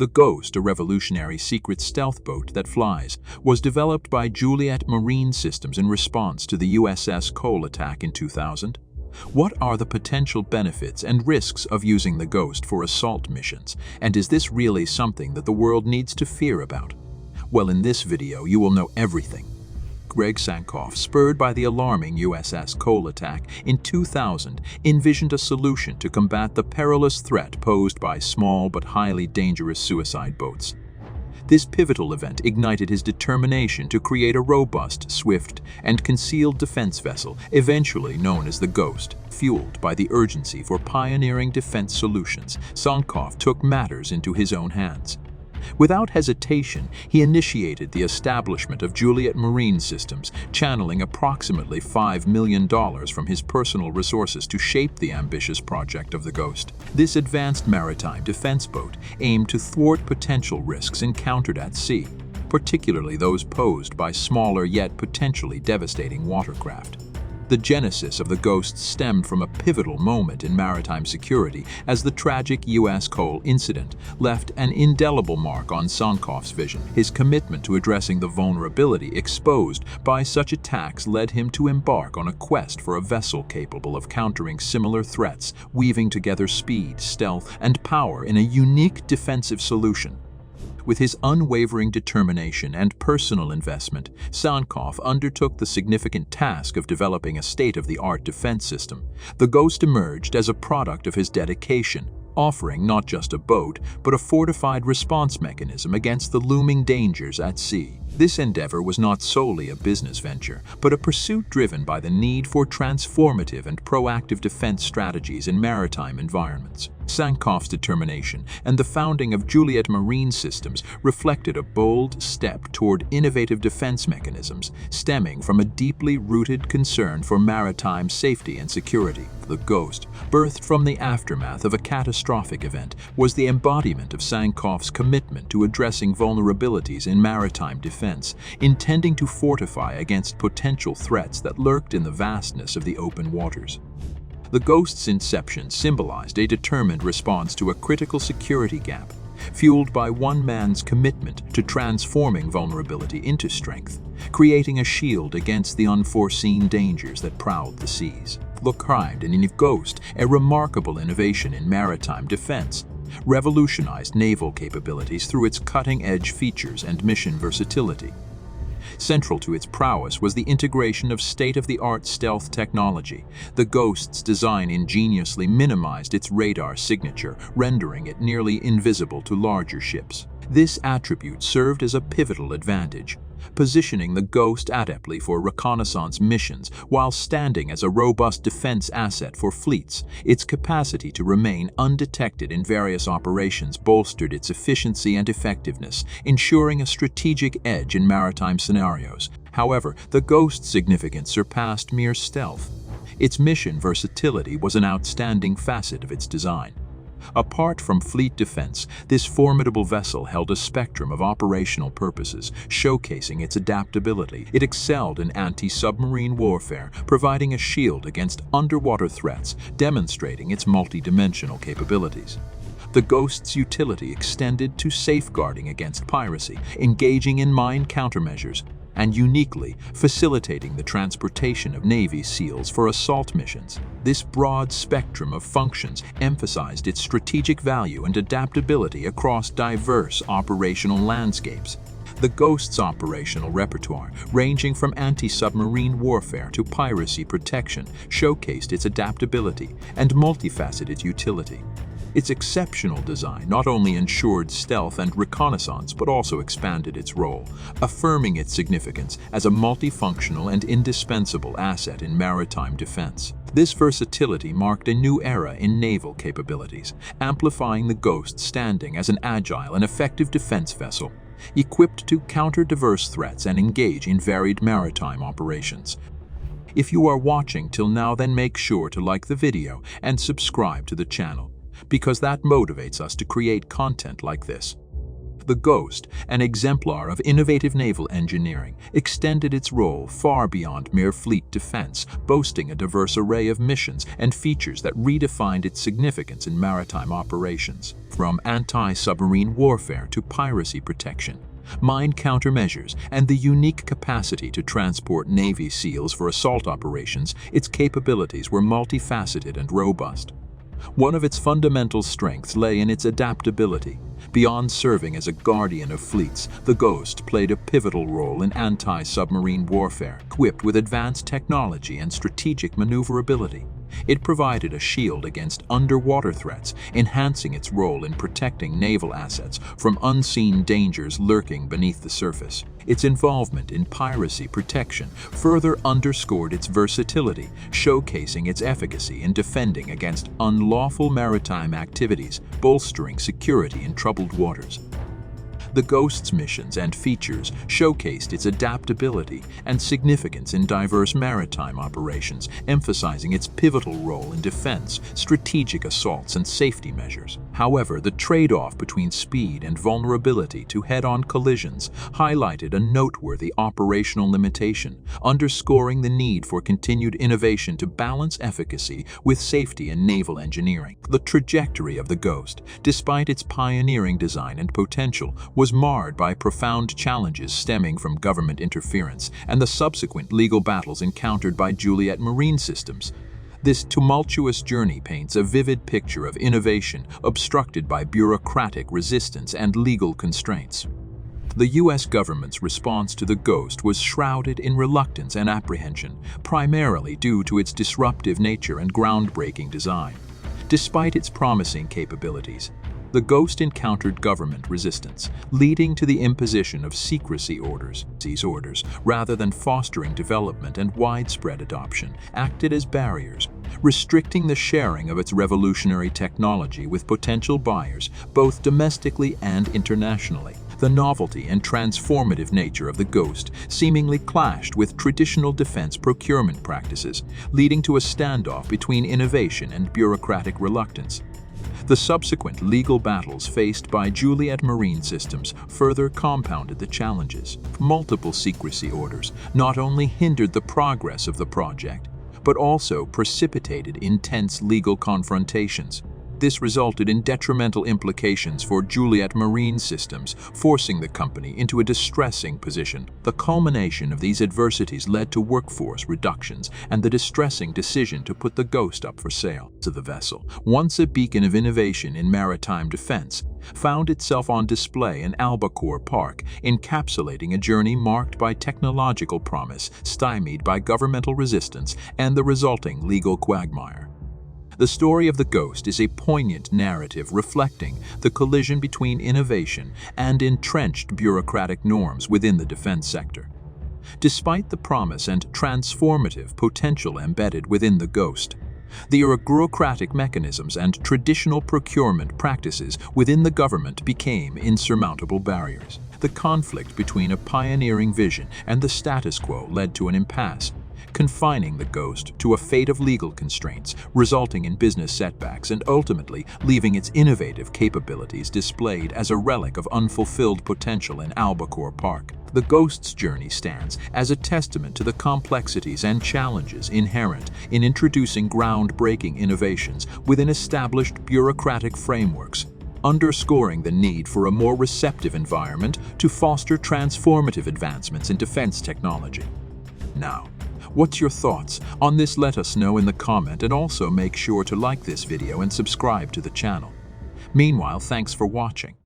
The Ghost, a revolutionary secret stealth boat that flies, was developed by Juliet Marine Systems in response to the USS Cole attack in 2000. What are the potential benefits and risks of using the Ghost for assault missions, and is this really something that the world needs to fear about? Well, in this video, you will know everything. Greg Sankoff, spurred by the alarming USS Cole attack in 2000, envisioned a solution to combat the perilous threat posed by small but highly dangerous suicide boats. This pivotal event ignited his determination to create a robust, swift, and concealed defense vessel, eventually known as the Ghost. Fueled by the urgency for pioneering defense solutions, Sankoff took matters into his own hands. Without hesitation, he initiated the establishment of Juliet Marine Systems, channeling approximately $5 million from his personal resources to shape the ambitious project of the Ghost. This advanced maritime defense boat aimed to thwart potential risks encountered at sea, particularly those posed by smaller yet potentially devastating watercraft. The genesis of the Ghost stemmed from a pivotal moment in maritime security as the tragic U.S. Cole incident left an indelible mark on Sankoff's vision. His commitment to addressing the vulnerability exposed by such attacks led him to embark on a quest for a vessel capable of countering similar threats, weaving together speed, stealth, and power in a unique defensive solution. With his unwavering determination and personal investment, Sankoff undertook the significant task of developing a state-of-the-art defense system. The Ghost emerged as a product of his dedication, offering not just a boat, but a fortified response mechanism against the looming dangers at sea. This endeavor was not solely a business venture, but a pursuit driven by the need for transformative and proactive defense strategies in maritime environments. Sankoff's determination and the founding of Juliet Marine Systems reflected a bold step toward innovative defense mechanisms, stemming from a deeply rooted concern for maritime safety and security. The Ghost, birthed from the aftermath of a catastrophic event, was the embodiment of Sankoff's commitment to addressing vulnerabilities in maritime defense, intending to fortify against potential threats that lurked in the vastness of the open waters. The Ghost's inception symbolized a determined response to a critical security gap, fueled by one man's commitment to transforming vulnerability into strength, creating a shield against the unforeseen dangers that prowled the seas. Described in Ghost, a remarkable innovation in maritime defense, revolutionized naval capabilities through its cutting-edge features and mission versatility. Central to its prowess was the integration of state-of-the-art stealth technology. The Ghost's design ingeniously minimized its radar signature, rendering it nearly invisible to larger ships. This attribute served as a pivotal advantage, positioning the Ghost adeptly for reconnaissance missions while standing as a robust defense asset for fleets. Its capacity to remain undetected in various operations bolstered its efficiency and effectiveness, ensuring a strategic edge in maritime scenarios. However, the Ghost's significance surpassed mere stealth. Its mission versatility was an outstanding facet of its design. Apart from fleet defense, this formidable vessel held a spectrum of operational purposes, showcasing its adaptability. It excelled in anti-submarine warfare, providing a shield against underwater threats, demonstrating its multidimensional capabilities. The Ghost's utility extended to safeguarding against piracy, engaging in mine countermeasures, and uniquely facilitating the transportation of Navy SEALs for assault missions. This broad spectrum of functions emphasized its strategic value and adaptability across diverse operational landscapes. The Ghost's operational repertoire, ranging from anti-submarine warfare to piracy protection, showcased its adaptability and multifaceted utility. Its exceptional design not only ensured stealth and reconnaissance but also expanded its role, affirming its significance as a multifunctional and indispensable asset in maritime defense. This versatility marked a new era in naval capabilities, amplifying the Ghost's standing as an agile and effective defense vessel, equipped to counter diverse threats and engage in varied maritime operations. If you are watching till now, then make sure to like the video and subscribe to the channel, because that motivates us to create content like this. The Ghost, an exemplar of innovative naval engineering, extended its role far beyond mere fleet defense, boasting a diverse array of missions and features that redefined its significance in maritime operations. from anti-submarine warfare to piracy protection, mine countermeasures, and the unique capacity to transport Navy SEALs for assault operations, its capabilities were multifaceted and robust. One of its fundamental strengths lay in its adaptability. Beyond serving as a guardian of fleets, the Ghost played a pivotal role in anti-submarine warfare, equipped with advanced technology and strategic maneuverability. It provided a shield against underwater threats, enhancing its role in protecting naval assets from unseen dangers lurking beneath the surface. Its involvement in piracy protection further underscored its versatility, showcasing its efficacy in defending against unlawful maritime activities, bolstering security in troubled waters. The Ghost's missions and features showcased its adaptability and significance in diverse maritime operations, emphasizing its pivotal role in defense, strategic assaults, and safety measures. However, the trade-off between speed and vulnerability to head-on collisions highlighted a noteworthy operational limitation, underscoring the need for continued innovation to balance efficacy with safety in naval engineering. The trajectory of the Ghost, despite its pioneering design and potential, was marred by profound challenges stemming from government interference and the subsequent legal battles encountered by Juliet Marine Systems. This tumultuous journey paints a vivid picture of innovation obstructed by bureaucratic resistance and legal constraints. The U.S. government's response to the Ghost was shrouded in reluctance and apprehension, primarily due to its disruptive nature and groundbreaking design. Despite its promising capabilities, the Ghost encountered government resistance, leading to the imposition of secrecy orders. These orders, rather than fostering development and widespread adoption, acted as barriers, restricting the sharing of its revolutionary technology with potential buyers, both domestically and internationally. The novelty and transformative nature of the Ghost seemingly clashed with traditional defense procurement practices, leading to a standoff between innovation and bureaucratic reluctance. The subsequent legal battles faced by Juliet Marine Systems further compounded the challenges. Multiple secrecy orders not only hindered the progress of the project, but also precipitated intense legal confrontations. This resulted in detrimental implications for Juliet Marine Systems, forcing the company into a distressing position. The culmination of these adversities led to workforce reductions and the distressing decision to put the Ghost up for sale. To the vessel, once a beacon of innovation in maritime defense, found itself on display in Albacore Park, encapsulating a journey marked by technological promise, stymied by governmental resistance, and the resulting legal quagmire. The story of the Ghost is a poignant narrative reflecting the collision between innovation and entrenched bureaucratic norms within the defense sector. Despite the promise and transformative potential embedded within the Ghost, the bureaucratic mechanisms and traditional procurement practices within the government became insurmountable barriers. The conflict between a pioneering vision and the status quo led to an impasse, confining the Ghost to a fate of legal constraints, resulting in business setbacks and ultimately leaving its innovative capabilities displayed as a relic of unfulfilled potential in Albacore Park. The Ghost's journey stands as a testament to the complexities and challenges inherent in introducing groundbreaking innovations within established bureaucratic frameworks, underscoring the need for a more receptive environment to foster transformative advancements in defense technology. Now, what's your thoughts on this? Let us know in the comment, and also make sure to like this video and subscribe to the channel. Meanwhile, thanks for watching.